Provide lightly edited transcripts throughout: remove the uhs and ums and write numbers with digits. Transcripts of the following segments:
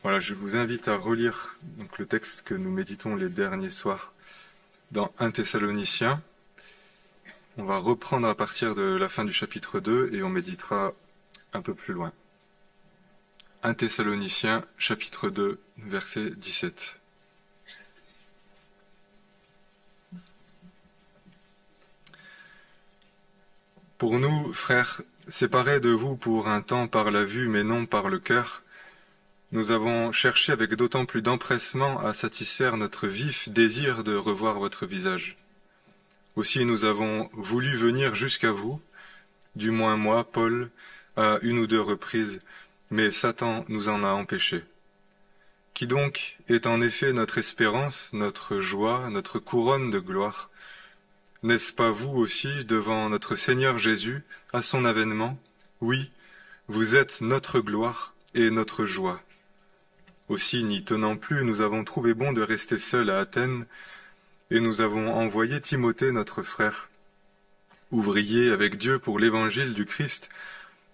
Voilà, je vous invite à relire donc, le texte que nous méditons les derniers soirs dans 1 Thessaloniciens. On va reprendre à partir de la fin du chapitre 2 et on méditera un peu plus loin. 1 Thessaloniciens, chapitre 2, verset 17. Pour nous, frères, séparés de vous pour un temps par la vue mais non par le cœur, nous avons cherché avec d'autant plus d'empressement à satisfaire notre vif désir de revoir votre visage. Aussi nous avons voulu venir jusqu'à vous, du moins moi, Paul, à 1 ou 2 reprises, mais Satan nous en a empêchés. Qui donc est en effet notre espérance, notre joie, notre couronne de gloire? N'est-ce pas vous aussi, devant notre Seigneur Jésus, à son avènement? Oui, vous êtes notre gloire et notre joie. Aussi, n'y tenant plus, nous avons trouvé bon de rester seuls à Athènes, et nous avons envoyé Timothée, notre frère, ouvrier avec Dieu pour l'évangile du Christ,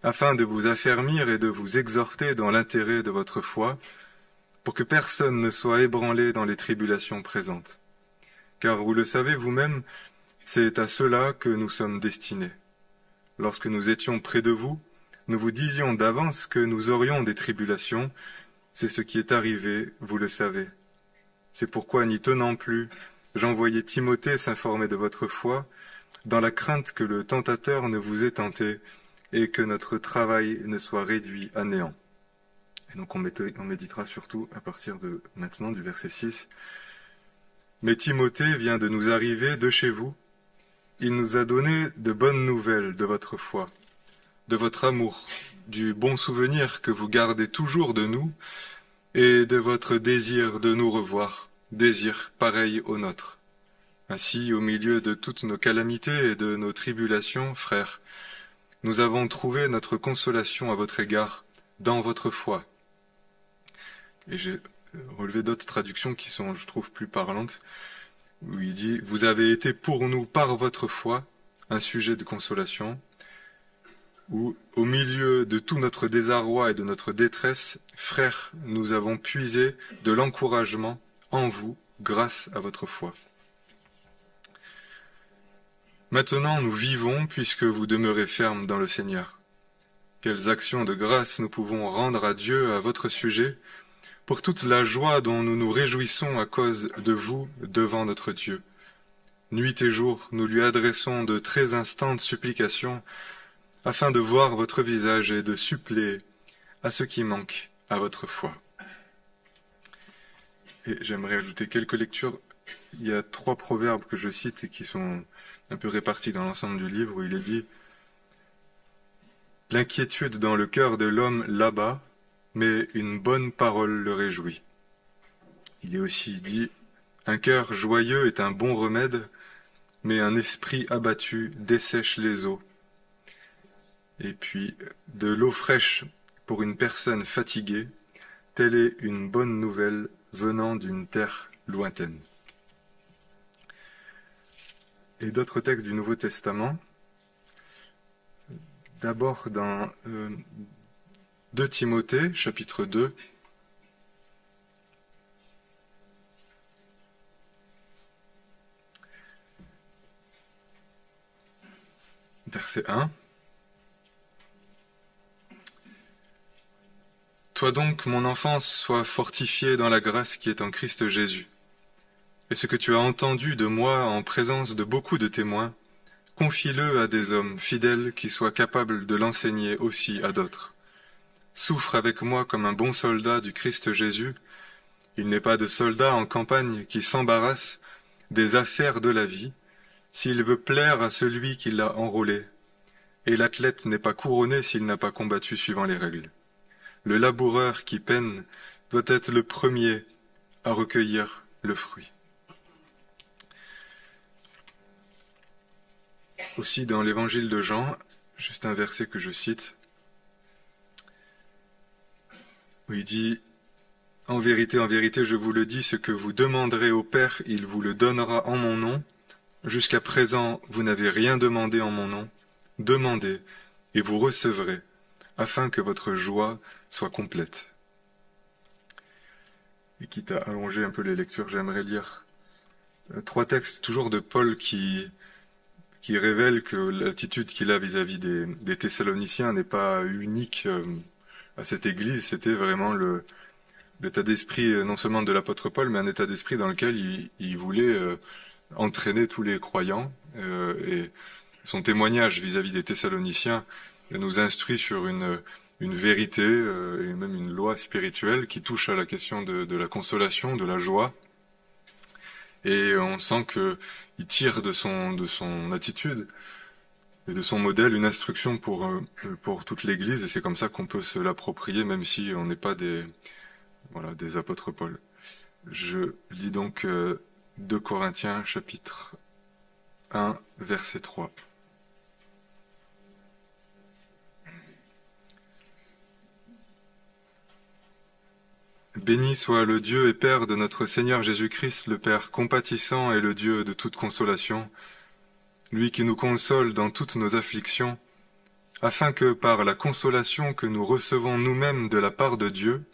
afin de vous affermir et de vous exhorter dans l'intérêt de votre foi, pour que personne ne soit ébranlé dans les tribulations présentes. Car vous le savez vous-même, c'est à cela que nous sommes destinés. Lorsque nous étions près de vous, nous vous disions d'avance que nous aurions des tribulations. C'est ce qui est arrivé, vous le savez. C'est pourquoi, n'y tenant plus, j'envoyai Timothée s'informer de votre foi, dans la crainte que le tentateur ne vous ait tenté et que notre travail ne soit réduit à néant. Et donc on méditera surtout à partir de maintenant du verset 6. Mais Timothée vient de nous arriver de chez vous. Il nous a donné de bonnes nouvelles de votre foi, de votre amour, du bon souvenir que vous gardez toujours de nous et de votre désir de nous revoir, désir pareil au nôtre. Ainsi, au milieu de toutes nos calamités et de nos tribulations, frères, nous avons trouvé notre consolation à votre égard dans votre foi. Et j'ai relevé d'autres traductions qui sont, je trouve, plus parlantes, où il dit « Vous avez été pour nous par votre foi un sujet de consolation » où, au milieu de tout notre désarroi et de notre détresse, frères, nous avons puisé de l'encouragement en vous grâce à votre foi. Maintenant, nous vivons puisque vous demeurez fermes dans le Seigneur. Quelles actions de grâce nous pouvons rendre à Dieu à votre sujet pour toute la joie dont nous nous réjouissons à cause de vous devant notre Dieu. Nuit et jour, nous lui adressons de très instantes supplications afin de voir votre visage et de suppléer à ce qui manque à votre foi. Et j'aimerais ajouter quelques lectures. Il y a 3 proverbes que je cite et qui sont un peu répartis dans l'ensemble du livre, où il est dit « L'inquiétude dans le cœur de l'homme l'abat, mais une bonne parole le réjouit. » Il est aussi dit « Un cœur joyeux est un bon remède, mais un esprit abattu dessèche les eaux. » Et puis, de l'eau fraîche pour une personne fatiguée, telle est une bonne nouvelle venant d'une terre lointaine. Et d'autres textes du Nouveau Testament, d'abord dans 2 Timothée, chapitre 2, verset 1. Toi donc, mon enfant, sois fortifié dans la grâce qui est en Christ Jésus. Et ce que tu as entendu de moi en présence de beaucoup de témoins, confie-le à des hommes fidèles qui soient capables de l'enseigner aussi à d'autres. Souffre avec moi comme un bon soldat du Christ Jésus. Il n'est pas de soldat en campagne qui s'embarrasse des affaires de la vie, s'il veut plaire à celui qui l'a enrôlé. Et l'athlète n'est pas couronné s'il n'a pas combattu suivant les règles. Le laboureur qui peine doit être le premier à recueillir le fruit. Aussi dans l'évangile de Jean, juste un verset que je cite, où il dit « En vérité, je vous le dis, ce que vous demanderez au Père, il vous le donnera en mon nom. Jusqu'à présent, vous n'avez rien demandé en mon nom. Demandez, et vous recevrez, afin que votre joie soit complète. » quitte à allonger un peu les lectures, j'aimerais lire 3 textes, toujours de Paul, qui révèlent que l'attitude qu'il a vis-à-vis des Thessaloniciens n'est pas unique à cette Église. C'était vraiment l'état d'esprit non seulement de l'apôtre Paul, mais un état d'esprit dans lequel il voulait entraîner tous les croyants. Et son témoignage vis-à-vis des Thessaloniciens nous instruit sur une vérité et même une loi spirituelle qui touche à la question de la consolation, de la joie. Et on sent qu'il tire de son attitude et de son modèle une instruction pour toute l'Église, et c'est comme ça qu'on peut se l'approprier, même si on n'est pas des apôtres Paul. Je lis donc 2 Corinthiens chapitre 1 verset 3. Béni soit le Dieu et Père de notre Seigneur Jésus-Christ, le Père compatissant et le Dieu de toute consolation, lui qui nous console dans toutes nos afflictions, afin que par la consolation que nous recevons nous-mêmes de la part de Dieu,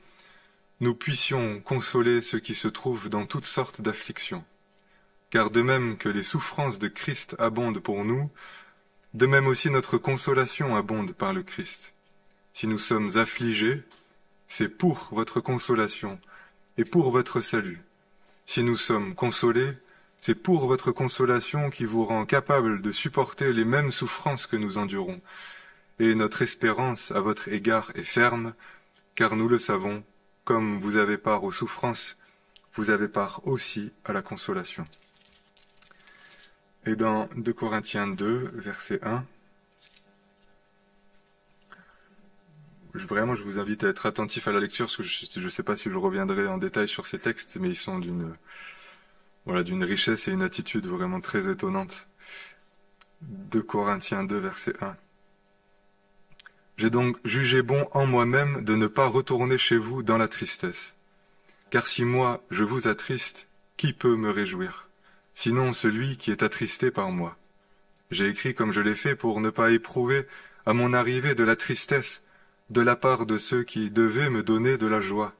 nous puissions consoler ceux qui se trouvent dans toutes sortes d'afflictions. Car de même que les souffrances de Christ abondent pour nous, de même aussi notre consolation abonde par le Christ. Si nous sommes affligés, c'est pour votre consolation et pour votre salut. Si nous sommes consolés, c'est pour votre consolation qui vous rend capable de supporter les mêmes souffrances que nous endurons. Et notre espérance à votre égard est ferme, car nous le savons, comme vous avez part aux souffrances, vous avez part aussi à la consolation. Et dans 2 Corinthiens 2, verset 1, je vous invite à être attentif à la lecture, parce que je ne sais pas si je reviendrai en détail sur ces textes, mais ils sont d'une richesse et une attitude vraiment très étonnante. 2 Corinthiens 2, verset 1. J'ai donc jugé bon en moi-même de ne pas retourner chez vous dans la tristesse. Car si moi, je vous attriste, qui peut me réjouir? Sinon celui qui est attristé par moi. J'ai écrit comme je l'ai fait pour ne pas éprouver à mon arrivée de la tristesse de la part de ceux qui devaient me donner de la joie.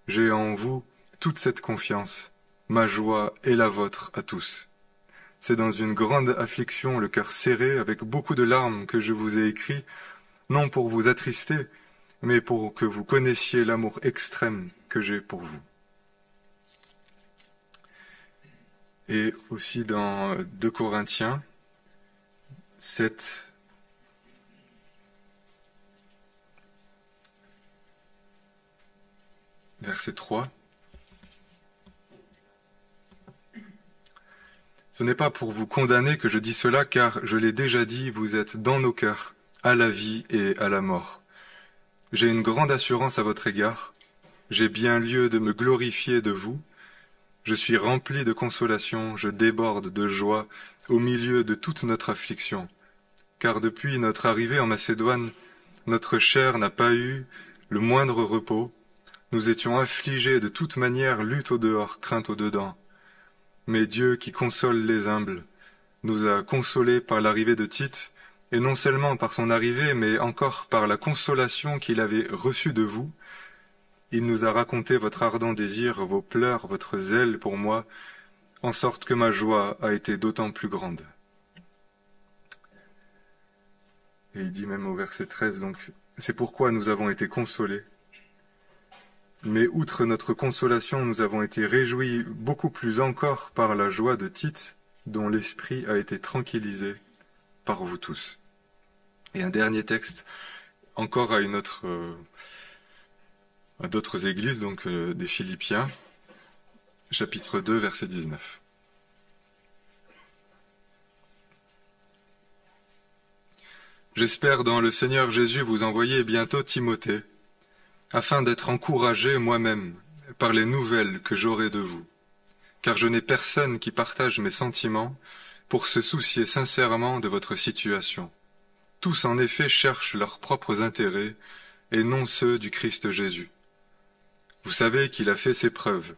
J'ai en vous toute cette confiance, ma joie est la vôtre à tous. C'est dans une grande affliction, le cœur serré, avec beaucoup de larmes, que je vous ai écrit, non pour vous attrister, mais pour que vous connaissiez l'amour extrême que j'ai pour vous. Et aussi dans 2 Corinthiens 7, verset 3. Ce n'est pas pour vous condamner que je dis cela, car je l'ai déjà dit, vous êtes dans nos cœurs, à la vie et à la mort. J'ai une grande assurance à votre égard, j'ai bien lieu de me glorifier de vous, je suis rempli de consolation, je déborde de joie au milieu de toute notre affliction, car depuis notre arrivée en Macédoine, notre chair n'a pas eu le moindre repos, nous étions affligés de toute manière, lutte au dehors, crainte au dedans. Mais Dieu qui console les humbles nous a consolés par l'arrivée de Tite, et non seulement par son arrivée, mais encore par la consolation qu'il avait reçue de vous. Il nous a raconté votre ardent désir, vos pleurs, votre zèle pour moi, en sorte que ma joie a été d'autant plus grande. Et il dit même au verset 13, donc, c'est pourquoi nous avons été consolés. Mais outre notre consolation, nous avons été réjouis beaucoup plus encore par la joie de Tite, dont l'esprit a été tranquillisé par vous tous. Et un dernier texte, encore à d'autres églises, donc des Philippiens, chapitre 2, verset 19. J'espère dans le Seigneur Jésus vous envoyer bientôt Timothée, afin d'être encouragé moi-même par les nouvelles que j'aurai de vous, car je n'ai personne qui partage mes sentiments pour se soucier sincèrement de votre situation. Tous en effet cherchent leurs propres intérêts et non ceux du Christ Jésus. Vous savez qu'il a fait ses preuves,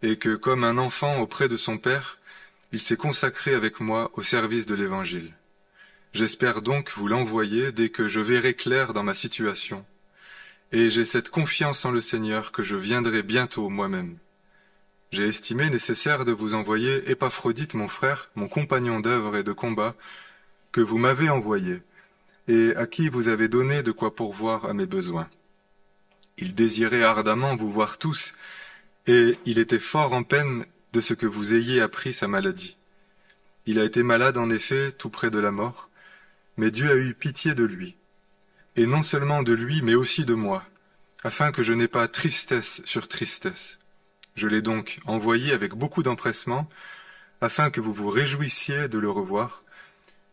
et que comme un enfant auprès de son Père, il s'est consacré avec moi au service de l'Évangile. J'espère donc vous l'envoyer dès que je verrai clair dans ma situation, et j'ai cette confiance en le Seigneur que je viendrai bientôt moi-même. J'ai estimé nécessaire de vous envoyer Épaphrodite, mon frère, mon compagnon d'œuvre et de combat, que vous m'avez envoyé, et à qui vous avez donné de quoi pourvoir à mes besoins. Il désirait ardemment vous voir tous, et il était fort en peine de ce que vous ayez appris sa maladie. Il a été malade en effet, tout près de la mort, mais Dieu a eu pitié de lui, et non seulement de lui, mais aussi de moi, afin que je n'aie pas tristesse sur tristesse. Je l'ai donc envoyé avec beaucoup d'empressement, afin que vous vous réjouissiez de le revoir,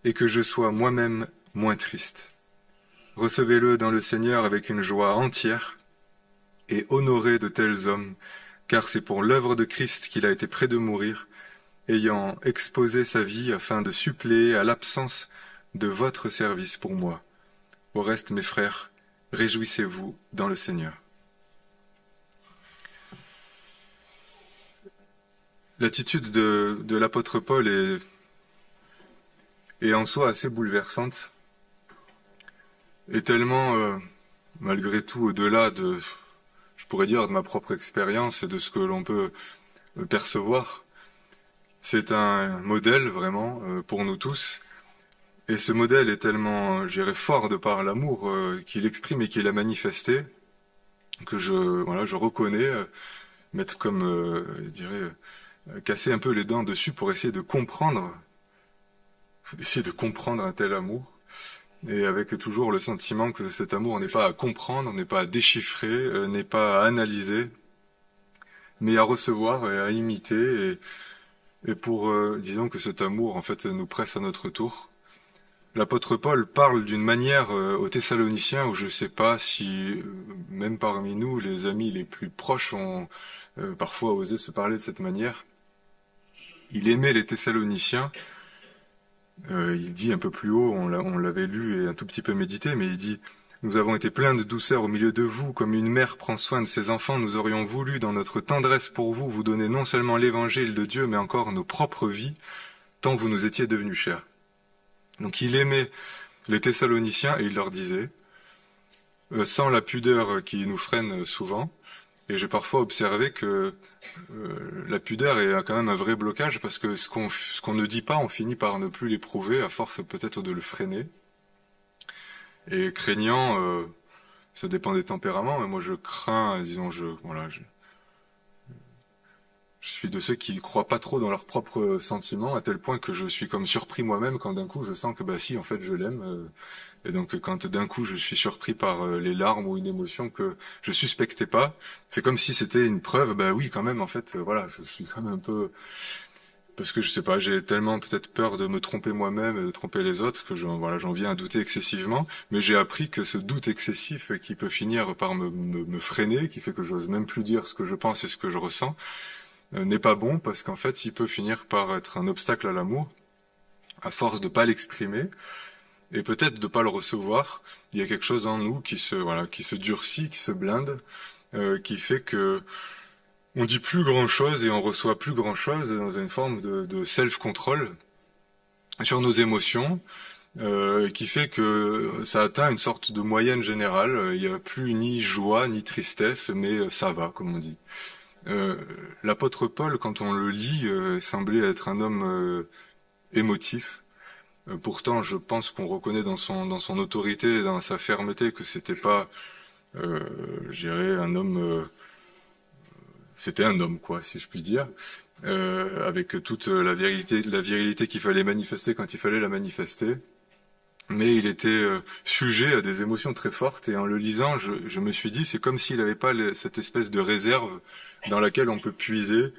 et que je sois moi-même moins triste. Recevez-le dans le Seigneur avec une joie entière, et honorez de tels hommes, car c'est pour l'œuvre de Christ qu'il a été près de mourir, ayant exposé sa vie afin de suppléer à l'absence de votre service pour moi. Au reste, mes frères, réjouissez-vous dans le Seigneur. L'attitude de l'apôtre Paul est en soi assez bouleversante, et tellement, malgré tout, au-delà de, je pourrais dire, de ma propre expérience et de ce que l'on peut percevoir. C'est un modèle, vraiment, pour nous tous. Et ce modèle est tellement, je dirais, fort de par l'amour qu'il exprime et qu'il a manifesté, que je reconnais, mettre comme, je dirais, casser un peu les dents dessus pour essayer de comprendre un tel amour. Et avec toujours le sentiment que cet amour n'est pas à comprendre, n'est pas à déchiffrer, n'est pas à analyser, mais à recevoir et à imiter, et pour, disons que cet amour, en fait, nous presse à notre tour. L'apôtre Paul parle d'une manière aux Thessaloniciens où je ne sais pas si, même parmi nous, les amis les plus proches ont parfois osé se parler de cette manière. Il aimait les Thessaloniciens. Il dit un peu plus haut, on l'avait lu et un tout petit peu médité, mais il dit « Nous avons été pleins de douceur au milieu de vous, comme une mère prend soin de ses enfants, nous aurions voulu, dans notre tendresse pour vous, vous donner non seulement l'évangile de Dieu, mais encore nos propres vies, tant vous nous étiez devenus chers. » Donc il aimait les Thessaloniciens et il leur disait, sans la pudeur qui nous freine souvent, et j'ai parfois observé que la pudeur est quand même un vrai blocage parce que ce qu'on ne dit pas, on finit par ne plus l'éprouver à force peut-être de le freiner. Et craignant, ça dépend des tempéraments, mais moi je crains, disons, je suis de ceux qui ne croient pas trop dans leurs propres sentiments, à tel point que je suis comme surpris moi-même quand d'un coup je sens que bah si, en fait je l'aime. Et donc quand d'un coup je suis surpris par les larmes ou une émotion que je suspectais pas, c'est comme si c'était une preuve, bah oui quand même en fait, voilà, je suis quand même un peu... Parce que je sais pas, j'ai tellement peut-être peur de me tromper moi-même et de tromper les autres que j'en viens à douter excessivement, mais j'ai appris que ce doute excessif qui peut finir par me freiner, qui fait que j'ose même plus dire ce que je pense et ce que je ressens, n'est pas bon parce qu'en fait il peut finir par être un obstacle à l'amour, à force de pas l'exprimer, et peut-être de pas le recevoir. Il y a quelque chose en nous qui se durcit, qui se blinde, qui fait que on dit plus grand-chose et on reçoit plus grand-chose dans une forme de self-control sur nos émotions, qui fait que ça atteint une sorte de moyenne générale. Il n'y a plus ni joie ni tristesse, mais ça va, comme on dit. L'apôtre Paul, quand on le lit, semblait être un homme émotif. Pourtant, je pense qu'on reconnaît dans son autorité, dans sa fermeté, que c'était pas, je dirais, un homme. C'était un homme, quoi, si je puis dire, avec toute la virilité qu'il fallait manifester quand il fallait la manifester. Mais il était sujet à des émotions très fortes, et en le lisant, je me suis dit, c'est comme s'il n'avait pas cette espèce de réserve dans laquelle on peut puiser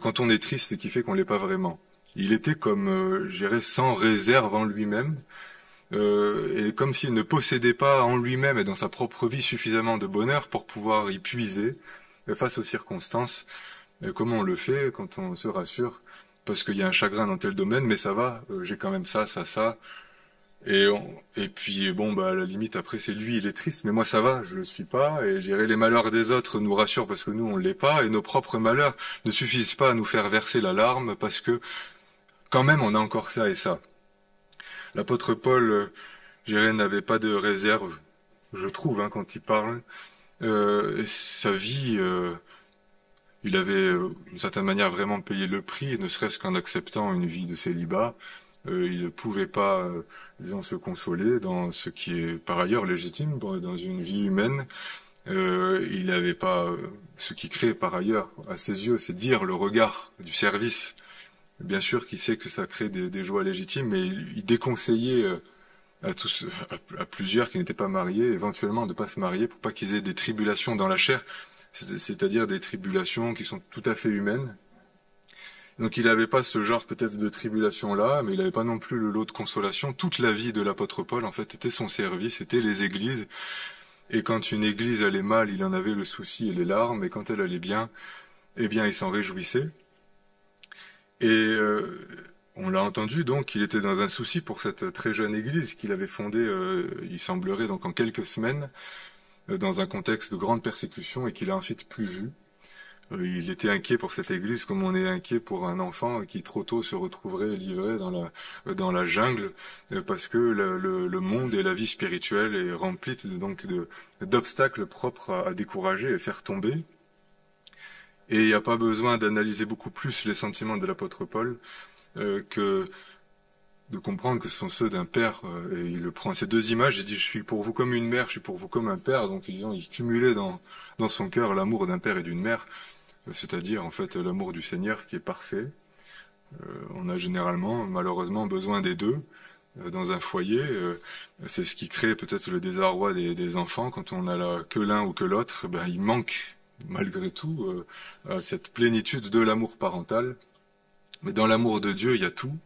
quand on est triste et qui fait qu'on l'est pas vraiment. Il était comme, je dirais, sans réserve en lui-même, et comme s'il ne possédait pas en lui-même et dans sa propre vie suffisamment de bonheur pour pouvoir y puiser face aux circonstances, comme on le fait quand on se rassure, parce qu'il y a un chagrin dans tel domaine, mais ça va, j'ai quand même ça. Et puis bon, bah à la limite après c'est lui, il est triste, mais moi ça va, je le suis pas, et je dirais les malheurs des autres nous rassurent parce que nous on l'est pas, et nos propres malheurs ne suffisent pas à nous faire verser la larme parce que quand même on a encore ça et ça. L'apôtre Paul, je dirais, n'avait pas de réserve, je trouve, quand il parle. Sa vie, il avait d'une certaine manière vraiment payé le prix, ne serait-ce qu'en acceptant une vie de célibat. Il ne pouvait pas, disons, se consoler dans ce qui est par ailleurs légitime dans une vie humaine. Il n'avait pas ce qui crée par ailleurs à ses yeux, c'est dire le regard du service. Bien sûr qu'il sait que ça crée des joies légitimes, mais il déconseillait à plusieurs qui n'étaient pas mariés, éventuellement de pas se marier pour pas qu'ils aient des tribulations dans la chair, c'est-à-dire des tribulations qui sont tout à fait humaines. Donc il n'avait pas ce genre peut-être de tribulation-là, mais il n'avait pas non plus le lot de consolation. Toute la vie de l'apôtre Paul, en fait, était son service, était les églises. Et quand une église allait mal, il en avait le souci et les larmes, et quand elle allait bien, eh bien, il s'en réjouissait. Et on l'a entendu, donc, il était dans un souci pour cette très jeune église qu'il avait fondée, il semblerait, donc en quelques semaines, dans un contexte de grande persécution, et qu'il a ensuite plus vu. Il était inquiet pour cette église comme on est inquiet pour un enfant qui trop tôt se retrouverait livré dans la jungle, parce que le monde et la vie spirituelle est remplie d'obstacles propres à décourager et faire tomber. Et il n'y a pas besoin d'analyser beaucoup plus les sentiments de l'apôtre Paul que de comprendre que ce sont ceux d'un père. Et il prend ces deux images et dit: je suis pour vous comme une mère, je suis pour vous comme un père. Donc il cumulait dans son cœur l'amour d'un père et d'une mère, c'est-à-dire en fait l'amour du Seigneur qui est parfait. On a généralement, malheureusement, besoin des deux dans un foyer. C'est ce qui crée peut-être le désarroi des enfants quand on a que l'un ou que l'autre. Ben, il manque malgré tout à cette plénitude de l'amour parental. Mais dans l'amour de Dieu, il y a tout.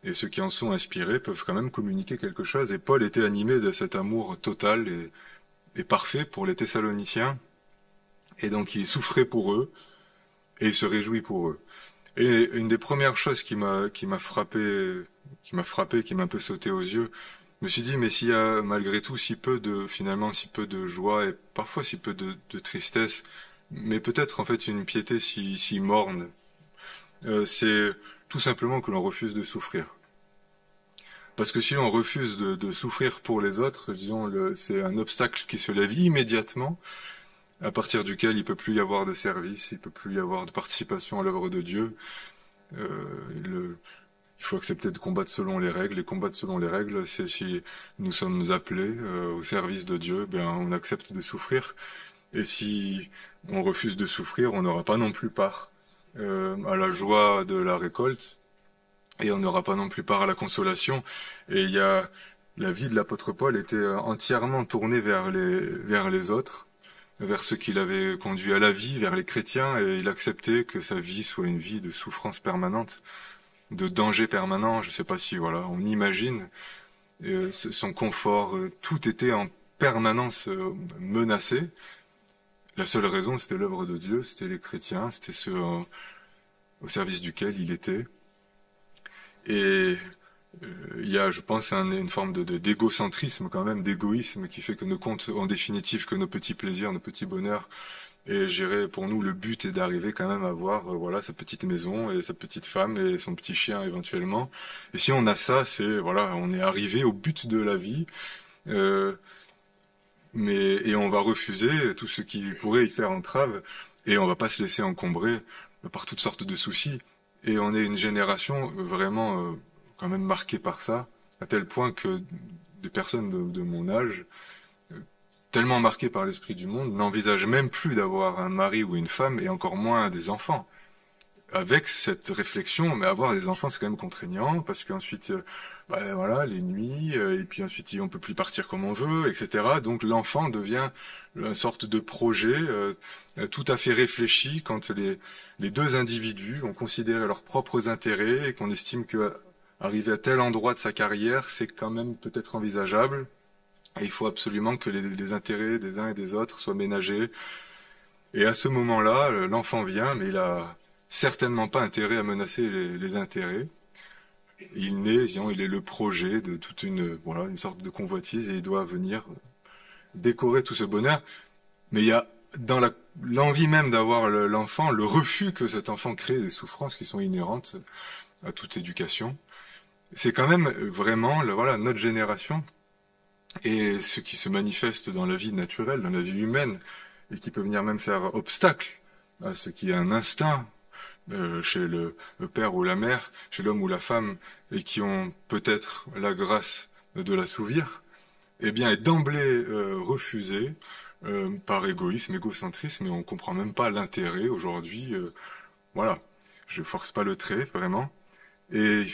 Et ceux qui en sont inspirés peuvent quand même communiquer quelque chose. Et Paul était animé de cet amour total et parfait pour les Thessaloniciens. Et donc il souffrait pour eux et il se réjouit pour eux. Et une des premières choses qui m'a frappé, qui m'a un peu sauté aux yeux, je me suis dit: mais s'il y a malgré tout si peu de joie et parfois si peu de tristesse, mais peut-être en fait une piété si morne, c'est tout simplement que l'on refuse de souffrir. Parce que si on refuse de souffrir pour les autres, disons, c'est un obstacle qui se lève immédiatement, à partir duquel il peut plus y avoir de service, il peut plus y avoir de participation à l'œuvre de Dieu. Il faut accepter de combattre selon les règles. Et combattre selon les règles, c'est si nous sommes appelés au service de Dieu, ben on accepte de souffrir. Et si on refuse de souffrir, on n'aura pas non plus part à la joie de la récolte, et on n'aura pas non plus part à la consolation. Et la vie de l'apôtre Paul était entièrement tournée vers les autres, vers ceux qui l'avaient conduit à la vie, vers les chrétiens, et il acceptait que sa vie soit une vie de souffrance permanente, de danger permanent. Je ne sais pas si voilà, on imagine son confort, tout était en permanence menacé. La seule raison, c'était l'œuvre de Dieu, c'était les chrétiens, c'était ceux au service duquel il était. Et il y a, je pense, une forme d'égocentrisme quand même, d'égoïsme qui fait que ne compte en définitive que nos petits plaisirs, nos petits bonheurs. Et j'irais, pour nous, le but est d'arriver quand même à voir, voilà, sa petite maison et sa petite femme et son petit chien éventuellement. Et si on a ça, c'est, voilà, on est arrivé au but de la vie. Euh, et on va refuser tout ce qui pourrait y faire entrave, et on va pas se laisser encombrer par toutes sortes de soucis. Et on est une génération vraiment quand même marquée par ça, à tel point que des personnes de mon âge, tellement marquées par l'esprit du monde, n'envisagent même plus d'avoir un mari ou une femme, et encore moins des enfants. Avec cette réflexion, mais avoir des enfants, c'est quand même contraignant, parce qu'ensuite, voilà, les nuits, et puis ensuite, on peut plus partir comme on veut, etc. Donc l'enfant devient une sorte de projet tout à fait réfléchi quand les deux individus ont considéré leurs propres intérêts et qu'on estime que arriver à tel endroit de sa carrière, c'est quand même peut-être envisageable. Et il faut absolument que les intérêts des uns et des autres soient ménagés. Et à ce moment-là, l'enfant vient, mais il a certainement pas intérêt à menacer les intérêts. Il naît, disons, il est le projet de toute une sorte de convoitise, et il doit venir décorer tout ce bonheur. Mais il y a dans l'envie même d'avoir l'enfant, le refus que cet enfant crée des souffrances qui sont inhérentes à toute éducation. C'est quand même vraiment, voilà, notre génération et ce qui se manifeste dans la vie naturelle, dans la vie humaine. et qui peut venir même faire obstacle à ce qui est un instinct chez le père ou la mère, chez l'homme ou la femme, et qui ont peut-être la grâce de l'assouvir, eh bien est d'emblée refusé par égoïsme, égocentrisme, et on comprend même pas l'intérêt aujourd'hui. Voilà, je force pas le trait, vraiment. Et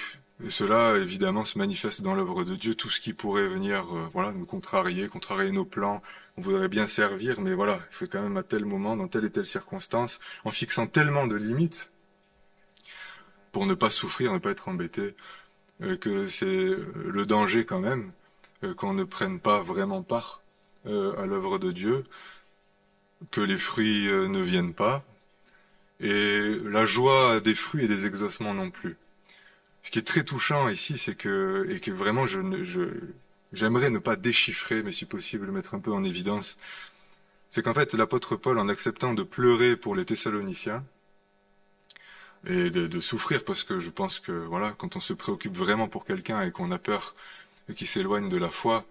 cela, évidemment, se manifeste dans l'œuvre de Dieu, tout ce qui pourrait venir voilà, nous contrarier nos plans. On voudrait bien servir, mais voilà, il faut quand même à tel moment, dans telle et telle circonstance, en fixant tellement de limites pour ne pas souffrir, ne pas être embêté, que c'est le danger quand même, qu'on ne prenne pas vraiment part à l'œuvre de Dieu, que les fruits ne viennent pas, et la joie des fruits et des exaucements non plus. Ce qui est très touchant ici, c'est que vraiment j'aimerais ne pas déchiffrer, mais si possible le mettre un peu en évidence, c'est qu'en fait l'apôtre Paul, en acceptant de pleurer pour les Thessaloniciens, et de souffrir, parce que je pense que voilà, quand on se préoccupe vraiment pour quelqu'un et qu'on a peur et qu'il s'éloigne de la foi,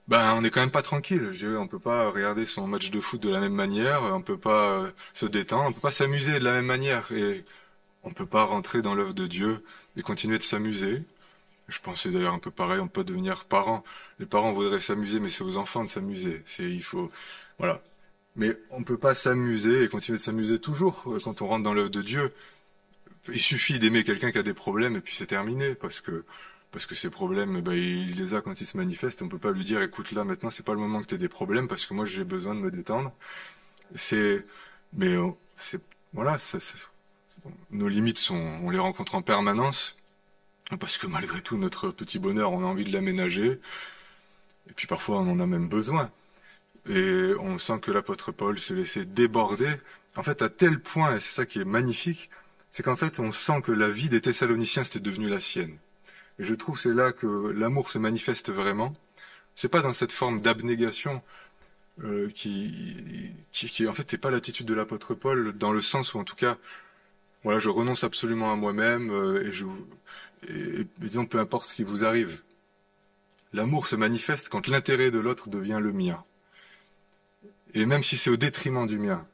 ben on n'est quand même pas tranquille. On peut pas regarder son match de foot de la même manière, on peut pas se détendre, on peut pas s'amuser de la même manière, et on peut pas rentrer dans l'œuvre de Dieu et continuer de s'amuser. Je pensais d'ailleurs un peu pareil, on peut devenir parent. Les parents voudraient s'amuser, mais c'est aux enfants de s'amuser. Il faut, voilà. Mais on peut pas s'amuser et continuer de s'amuser toujours quand on rentre dans l'œuvre de Dieu. Il suffit d'aimer quelqu'un qui a des problèmes et puis c'est terminé, parce que ces problèmes, ben, il les a quand ils se manifestent. On peut pas lui dire, écoute, là maintenant c'est pas le moment que tu aies des problèmes, parce que moi j'ai besoin de me détendre. C'est, mais c'est, voilà, nos limites on les rencontre en permanence, parce que malgré tout notre petit bonheur, on a envie de l'aménager, et puis parfois on en a même besoin. Et on sent que l'apôtre Paul se laissait déborder, en fait à tel point, et c'est ça qui est magnifique, c'est qu'en fait on sent que la vie des Thessaloniciens c'était devenu la sienne. Et je trouve c'est là que l'amour se manifeste vraiment. C'est pas dans cette forme d'abnégation qui en fait c'est pas l'attitude de l'apôtre Paul, dans le sens où en tout cas voilà, je renonce absolument à moi-même et disons peu importe ce qui vous arrive. L'amour se manifeste quand l'intérêt de l'autre devient le mien. Et même si c'est au détriment du mien.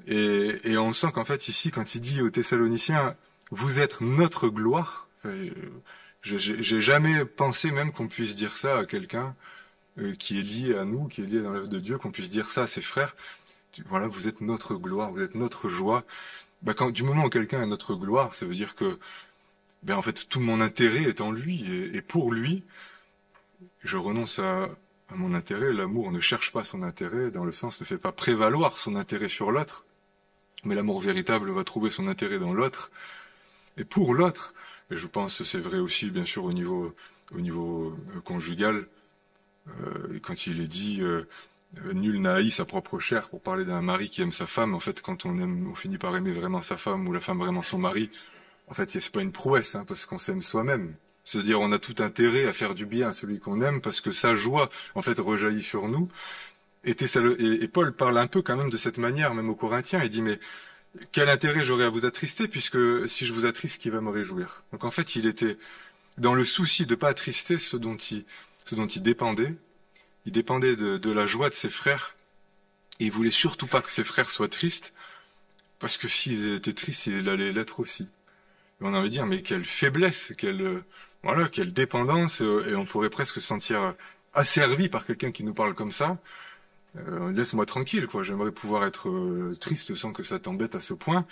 Et on sent qu'en fait ici, quand il dit aux Thessaloniciens, vous êtes notre gloire, j'ai jamais pensé même qu'on puisse dire ça à quelqu'un qui est lié à nous, qui est lié dans l'œuvre de Dieu, qu'on puisse dire ça à ses frères. Voilà, vous êtes notre gloire, vous êtes notre joie. Ben, du moment où quelqu'un est notre gloire, ça veut dire que ben, en fait tout mon intérêt est en lui et pour lui. Je renonce à mon intérêt. L'amour ne cherche pas son intérêt, dans le sens ne fait pas prévaloir son intérêt sur l'autre, mais l'amour véritable va trouver son intérêt dans l'autre et pour l'autre. Et je pense que c'est vrai aussi, bien sûr, au niveau conjugal, quand il est dit nul n'a haï sa propre chair, pour parler d'un mari qui aime sa femme. En fait, quand on finit par aimer vraiment sa femme ou la femme vraiment son mari, en fait, c'est pas une prouesse, hein, parce qu'on s'aime soi-même. C'est-à-dire, on a tout intérêt à faire du bien à celui qu'on aime, parce que sa joie, en fait, rejaillit sur nous. Et Paul parle un peu quand même de cette manière, même aux Corinthiens. Il dit, mais quel intérêt j'aurais à vous attrister, puisque si je vous attriste, qui va me réjouir? Donc en fait, il était dans le souci de pas attrister ce dont il dépendait. Il dépendait de la joie de ses frères, et il voulait surtout pas que ses frères soient tristes, parce que s'ils étaient tristes, il allait l'être aussi. Et on a envie de dire, mais quelle faiblesse, quelle dépendance, et on pourrait presque se sentir asservi par quelqu'un qui nous parle comme ça. Laisse-moi tranquille, quoi. J'aimerais pouvoir être triste sans que ça t'embête à ce point.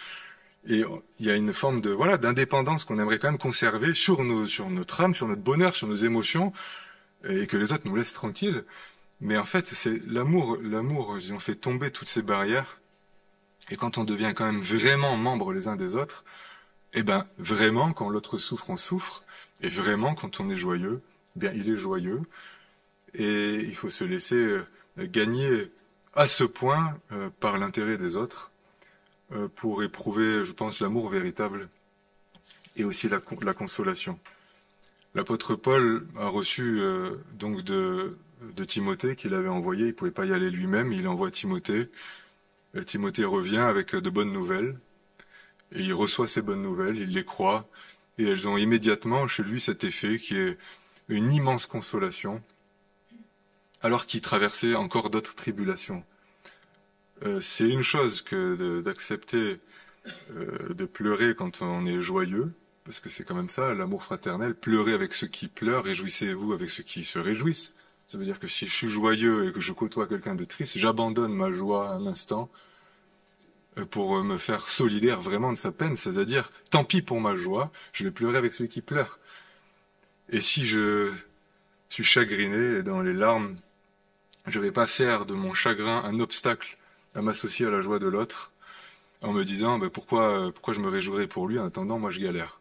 Et il y a une forme d'indépendance qu'on aimerait quand même conserver sur notre âme, sur notre bonheur, sur nos émotions, et que les autres nous laissent tranquilles. Mais en fait, c'est l'amour, ils ont fait tomber toutes ces barrières. Et quand on devient quand même vraiment membres les uns des autres, eh ben vraiment, quand l'autre souffre, on souffre. Et vraiment, quand on est joyeux, eh bien il est joyeux. Et il faut se laisser gagner à ce point par l'intérêt des autres pour éprouver, je pense, l'amour véritable et aussi la consolation. L'apôtre Paul a reçu donc de Timothée qu'il avait envoyé. Il pouvait pas y aller lui-même, il envoie Timothée. Timothée revient avec de bonnes nouvelles et il reçoit ces bonnes nouvelles, il les croit et elles ont immédiatement chez lui cet effet qui est une immense consolation alors qu'il traversait encore d'autres tribulations. C'est une chose que d'accepter de pleurer quand on est joyeux, parce que c'est quand même ça, l'amour fraternel, pleurer avec ceux qui pleurent, réjouissez-vous avec ceux qui se réjouissent. Ça veut dire que si je suis joyeux et que je côtoie quelqu'un de triste, j'abandonne ma joie un instant pour me faire solidaire vraiment de sa peine, c'est-à-dire, tant pis pour ma joie, je vais pleurer avec celui qui pleure. Et si je suis chagriné et dans les larmes, je vais pas faire de mon chagrin un obstacle à m'associer à la joie de l'autre, en me disant pourquoi je me réjouirais pour lui en attendant moi je galère.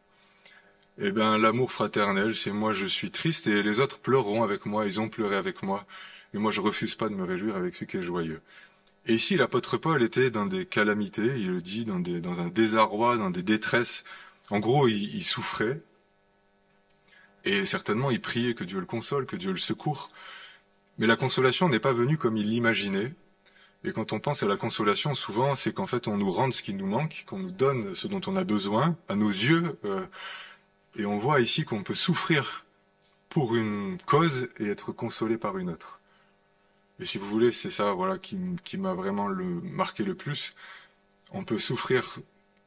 Eh bien l'amour fraternel, c'est moi je suis triste et les autres pleureront avec moi, ils ont pleuré avec moi, et moi je refuse pas de me réjouir avec celui qui est joyeux. Et ici l'apôtre Paul était dans des calamités, il le dit, dans un désarroi, dans des détresses. En gros, il souffrait, et certainement il priait que Dieu le console, que Dieu le secoure. Mais la consolation n'est pas venue comme il l'imaginait. Et quand on pense à la consolation, souvent, c'est qu'en fait, on nous rende ce qui nous manque, qu'on nous donne ce dont on a besoin, à nos yeux. Et on voit ici qu'on peut souffrir pour une cause et être consolé par une autre. Et si vous voulez, c'est ça, voilà, qui m'a vraiment marqué le plus. On peut souffrir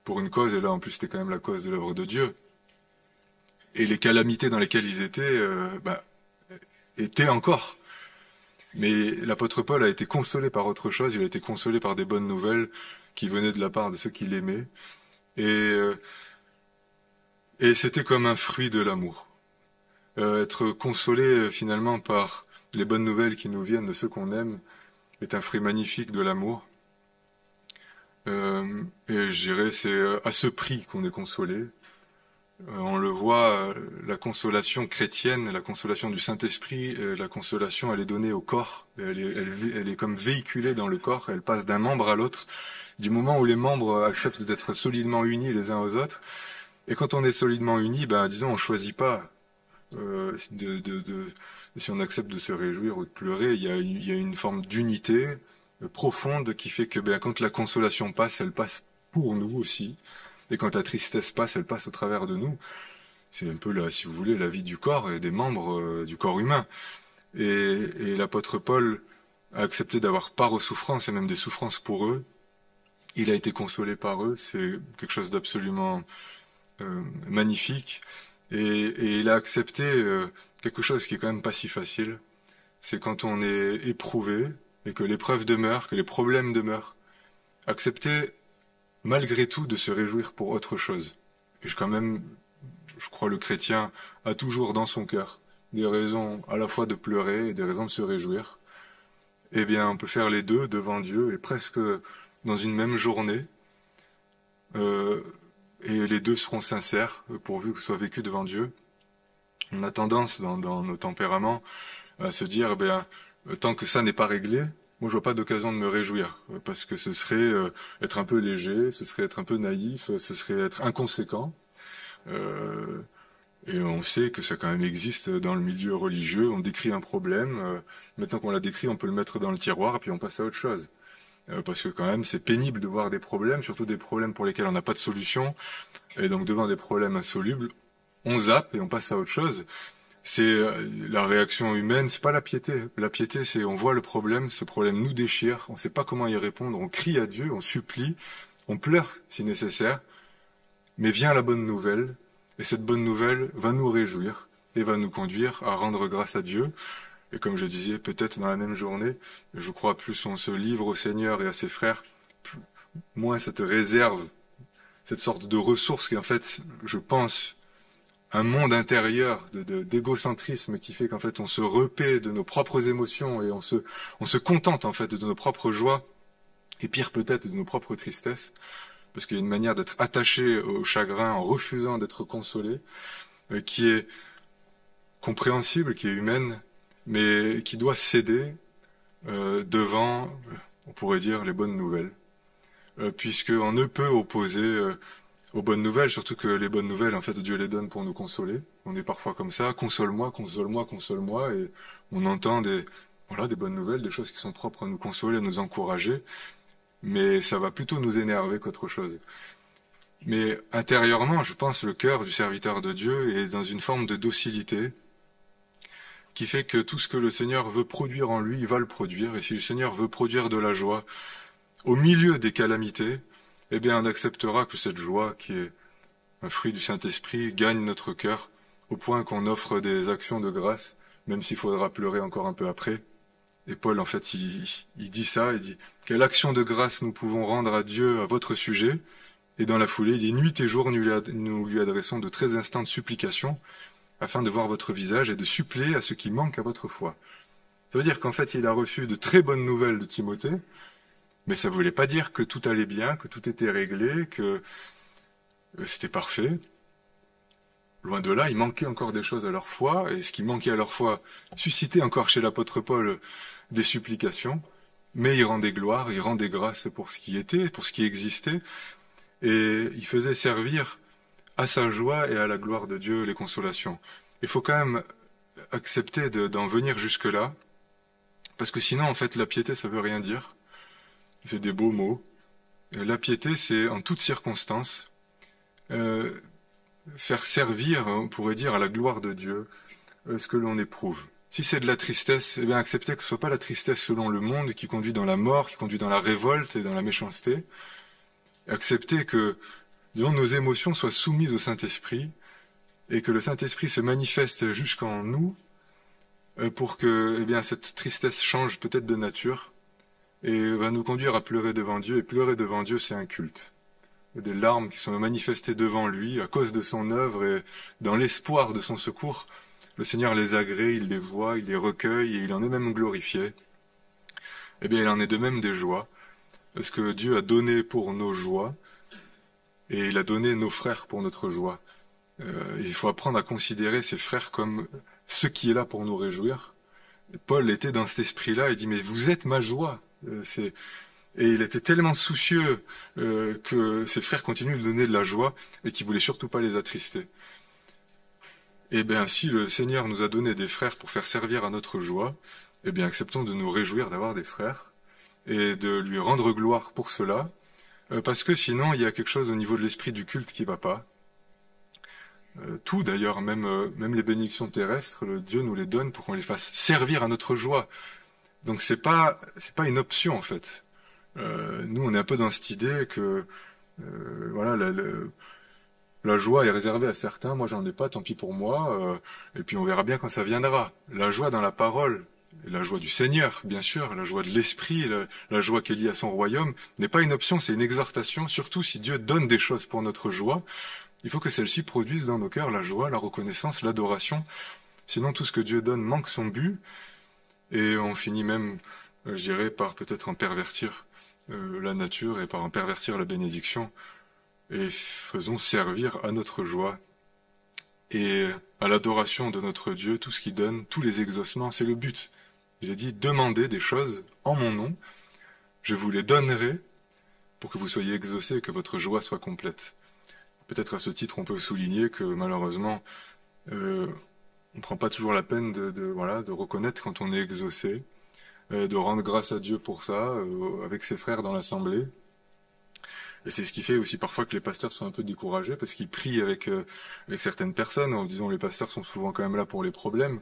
pour une cause, et là, en plus, c'était quand même la cause de l'œuvre de Dieu. Et les calamités dans lesquelles ils étaient, étaient encore. Mais l'apôtre Paul a été consolé par autre chose, il a été consolé par des bonnes nouvelles qui venaient de la part de ceux qui l'aimaient. Et c'était comme un fruit de l'amour. Être consolé finalement par les bonnes nouvelles qui nous viennent de ceux qu'on aime est un fruit magnifique de l'amour. Et je dirais c'est à ce prix qu'on est consolé. On le voit, la consolation chrétienne, la consolation du Saint-Esprit, la consolation, elle est donnée au corps, elle est comme véhiculée dans le corps, elle passe d'un membre à l'autre, du moment où les membres acceptent d'être solidement unis les uns aux autres. Et quand on est solidement unis, disons, on choisit pas si on accepte de se réjouir ou de pleurer, il y a une forme d'unité profonde qui fait que quand la consolation passe, elle passe pour nous aussi. Et quand la tristesse passe, elle passe au travers de nous. C'est un peu, là, si vous voulez, la vie du corps et des membres du corps humain. Et l'apôtre Paul a accepté d'avoir part aux souffrances et même des souffrances pour eux. Il a été consolé par eux. C'est quelque chose d'absolument magnifique. Et il a accepté quelque chose qui est quand même pas si facile. C'est quand on est éprouvé et que l'épreuve demeure, que les problèmes demeurent. Accepter malgré tout de se réjouir pour autre chose. Et quand même, je crois le chrétien a toujours dans son cœur des raisons à la fois de pleurer et des raisons de se réjouir. Eh bien, on peut faire les deux devant Dieu et presque dans une même journée. Et les deux seront sincères, pourvu que ce soit vécu devant Dieu. On a tendance, dans nos tempéraments, à se dire, tant que ça n'est pas réglé, moi, je vois pas d'occasion de me réjouir, parce que ce serait être un peu léger, ce serait être un peu naïf, ce serait être inconséquent. Et on sait que ça quand même existe dans le milieu religieux. On décrit un problème. Maintenant qu'on l'a décrit, on peut le mettre dans le tiroir et puis on passe à autre chose. Parce que quand même, c'est pénible de voir des problèmes, surtout des problèmes pour lesquels on n'a pas de solution. Et donc, devant des problèmes insolubles, on zappe et on passe à autre chose. C'est la réaction humaine, c'est pas la piété. La piété, c'est on voit le problème, ce problème nous déchire, on sait pas comment y répondre, on crie à Dieu, on supplie, on pleure si nécessaire, mais vient la bonne nouvelle, et cette bonne nouvelle va nous réjouir et va nous conduire à rendre grâce à Dieu. Et comme je disais, peut-être dans la même journée, je crois plus on se livre au Seigneur et à ses frères, moins cette réserve, cette sorte de ressource qui en fait, je pense, un monde intérieur d'égocentrisme qui fait qu'en fait on se repaît de nos propres émotions et on se contente en fait de nos propres joies et pire peut-être de nos propres tristesses, parce qu'il y a une manière d'être attaché au chagrin en refusant d'être consolé, qui est compréhensible, qui est humaine, mais qui doit céder devant, on pourrait dire, les bonnes nouvelles, puisqu'on ne peut opposer aux bonnes nouvelles, surtout que les bonnes nouvelles, en fait, Dieu les donne pour nous consoler. On est parfois comme ça, console-moi, console-moi, console-moi, et on entend des bonnes nouvelles, des choses qui sont propres à nous consoler, à nous encourager, mais ça va plutôt nous énerver qu'autre chose. Mais intérieurement, je pense, le cœur du serviteur de Dieu est dans une forme de docilité, qui fait que tout ce que le Seigneur veut produire en lui, il va le produire, et si le Seigneur veut produire de la joie, au milieu des calamités, eh bien on acceptera que cette joie qui est un fruit du Saint-Esprit gagne notre cœur, au point qu'on offre des actions de grâce, même s'il faudra pleurer encore un peu après. Et Paul, en fait, il dit ça, il dit « Quelle action de grâce nous pouvons rendre à Dieu à votre sujet ?» Et dans la foulée, il dit « Nuit et jour, nous lui adressons de très instantes supplications, afin de voir votre visage et de suppléer à ce qui manque à votre foi. » Ça veut dire qu'en fait, il a reçu de très bonnes nouvelles de Timothée, mais ça ne voulait pas dire que tout allait bien, que tout était réglé, que c'était parfait. Loin de là, il manquait encore des choses à leur foi, et ce qui manquait à leur foi suscitait encore chez l'apôtre Paul des supplications, mais il rendait gloire, il rendait grâce pour ce qui était, pour ce qui existait, et il faisait servir à sa joie et à la gloire de Dieu les consolations. Il faut quand même accepter d'en venir jusque-là, parce que sinon, en fait, la piété, ça veut rien dire. C'est des beaux mots. Et la piété, c'est en toutes circonstances faire servir, on pourrait dire, à la gloire de Dieu ce que l'on éprouve. Si c'est de la tristesse, eh bien acceptez que ce ne soit pas la tristesse selon le monde qui conduit dans la mort, qui conduit dans la révolte et dans la méchanceté. Acceptez que, disons, nos émotions soient soumises au Saint-Esprit et que le Saint-Esprit se manifeste jusqu'en nous pour que, eh bien, cette tristesse change peut-être de nature et va nous conduire à pleurer devant Dieu. Et pleurer devant Dieu, c'est un culte. Des larmes qui sont manifestées devant lui à cause de son œuvre et dans l'espoir de son secours. Le Seigneur les agrée, il les voit, il les recueille et il en est même glorifié. Eh bien, il en est de même des joies, parce que Dieu a donné pour nos joies et il a donné nos frères pour notre joie. Il faut apprendre à considérer ces frères comme ce qui est là pour nous réjouir. Paul était dans cet esprit-là, il dit « Mais vous êtes ma joie !» Et il était tellement soucieux que ses frères continuent de donner de la joie et qu'il voulait surtout pas les attrister. Eh bien, si le Seigneur nous a donné des frères pour faire servir à notre joie, eh bien, acceptons de nous réjouir d'avoir des frères et de lui rendre gloire pour cela, parce que sinon, il y a quelque chose au niveau de l'esprit du culte qui va pas. Tout d'ailleurs, même les bénédictions terrestres, le Dieu nous les donne pour qu'on les fasse servir à notre joie. Donc c'est pas une option en fait. Nous, on est un peu dans cette idée que voilà, la joie est réservée à certains. Moi, j'en ai pas, tant pis pour moi. Et puis on verra bien quand ça viendra. La joie dans la parole, la joie du Seigneur, bien sûr, la joie de l'Esprit, la joie qui est liée à son royaume, n'est pas une option, c'est une exhortation. Surtout si Dieu donne des choses pour notre joie, il faut que celles-ci produisent dans nos cœurs la joie, la reconnaissance, l'adoration. Sinon, tout ce que Dieu donne manque son but, et on finit même, je dirais, par peut-être en pervertir la nature et par en pervertir la bénédiction. Et faisons servir à notre joie et à l'adoration de notre Dieu tout ce qu'il donne, tous les exaucements, c'est le but. Il a dit, demandez des choses en mon nom, je vous les donnerai pour que vous soyez exaucés et que votre joie soit complète. Peut-être à ce titre, on peut souligner que malheureusement, on ne prend pas toujours la peine de reconnaître quand on est exaucé, de rendre grâce à Dieu pour ça, avec ses frères dans l'assemblée. Et c'est ce qui fait aussi parfois que les pasteurs sont un peu découragés, parce qu'ils prient avec certaines personnes, en disant les pasteurs sont souvent quand même là pour les problèmes.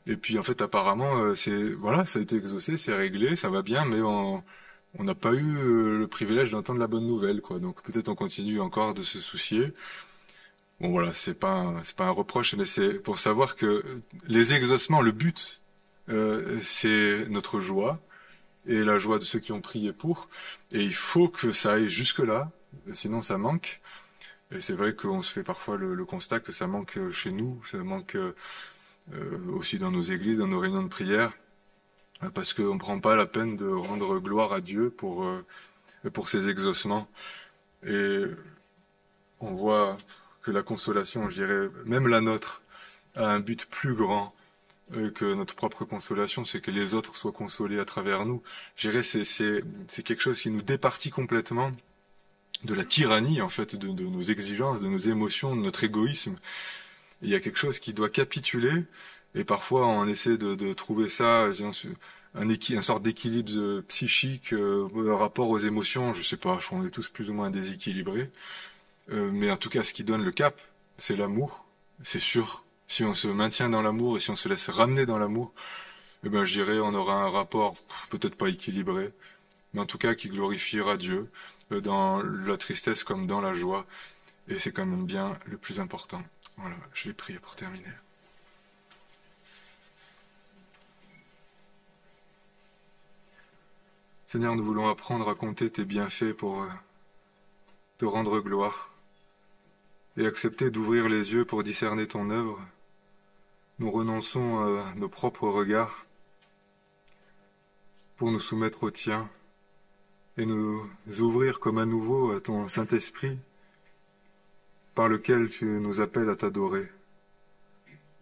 Et puis en fait, apparemment, ça a été exaucé, c'est réglé, ça va bien, mais on n'a pas eu le privilège d'entendre la bonne nouvelle, quoi. Donc peut-être on continue encore de se soucier. Bon voilà, c'est pas un reproche, mais c'est pour savoir que les exaucements, le but, c'est notre joie et la joie de ceux qui ont prié pour. Et il faut que ça aille jusque-là, sinon ça manque. Et c'est vrai qu'on se fait parfois le constat que ça manque chez nous, ça manque aussi dans nos églises, dans nos réunions de prière, parce qu'on ne prend pas la peine de rendre gloire à Dieu pour ses exaucements. Et on voit que la consolation, je dirais, même la nôtre, a un but plus grand que notre propre consolation, c'est que les autres soient consolés à travers nous. Je dirais, c'est quelque chose qui nous départit complètement de la tyrannie, en fait, de nos exigences, de nos émotions, de notre égoïsme. Il y a quelque chose qui doit capituler, et parfois on essaie de trouver ça, un sorte d'équilibre psychique, rapport aux émotions, je sais pas, on est tous plus ou moins déséquilibrés. Mais en tout cas, ce qui donne le cap, c'est l'amour, c'est sûr. Si on se maintient dans l'amour et si on se laisse ramener dans l'amour, eh ben, je dirais, on aura un rapport peut-être pas équilibré, mais en tout cas qui glorifiera Dieu dans la tristesse comme dans la joie. Et c'est quand même bien le plus important. Voilà, je vais prier pour terminer. Seigneur, nous voulons apprendre à compter tes bienfaits pour te rendre gloire et accepter d'ouvrir les yeux pour discerner ton œuvre. Nous renonçons à nos propres regards pour nous soumettre au tien et nous ouvrir comme à nouveau à ton Saint-Esprit par lequel tu nous appelles à t'adorer.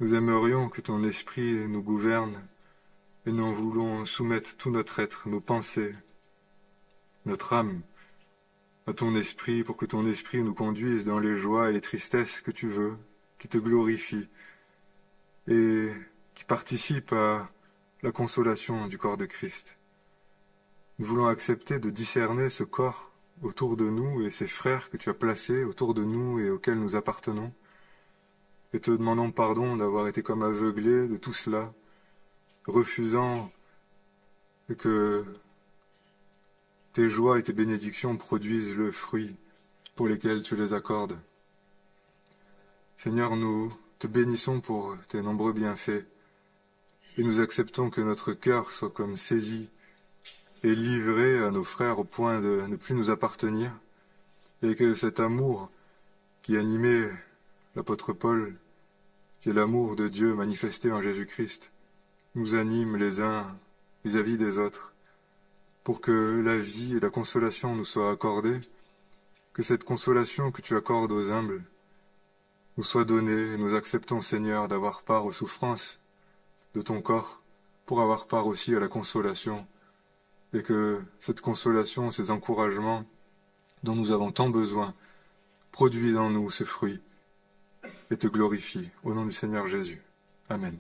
Nous aimerions que ton esprit nous gouverne et nous voulons soumettre tout notre être, nos pensées, notre âme, à ton esprit pour que ton esprit nous conduise dans les joies et les tristesses que tu veux, qui te glorifient et qui participent à la consolation du corps de Christ. Nous voulons accepter de discerner ce corps autour de nous et ces frères que tu as placés autour de nous et auxquels nous appartenons, et te demandons pardon d'avoir été comme aveuglés de tout cela, refusant que tes joies et tes bénédictions produisent le fruit pour lesquels tu les accordes. Seigneur, nous te bénissons pour tes nombreux bienfaits, et nous acceptons que notre cœur soit comme saisi et livré à nos frères au point de ne plus nous appartenir, et que cet amour qui animait l'apôtre Paul, qui est l'amour de Dieu manifesté en Jésus-Christ, nous anime les uns vis-à-vis des autres, pour que la vie et la consolation nous soient accordées, que cette consolation que tu accordes aux humbles nous soit donnée, et nous acceptons, Seigneur, d'avoir part aux souffrances de ton corps, pour avoir part aussi à la consolation, et que cette consolation, ces encouragements dont nous avons tant besoin, produisent en nous ce fruit et te glorifient. Au nom du Seigneur Jésus. Amen.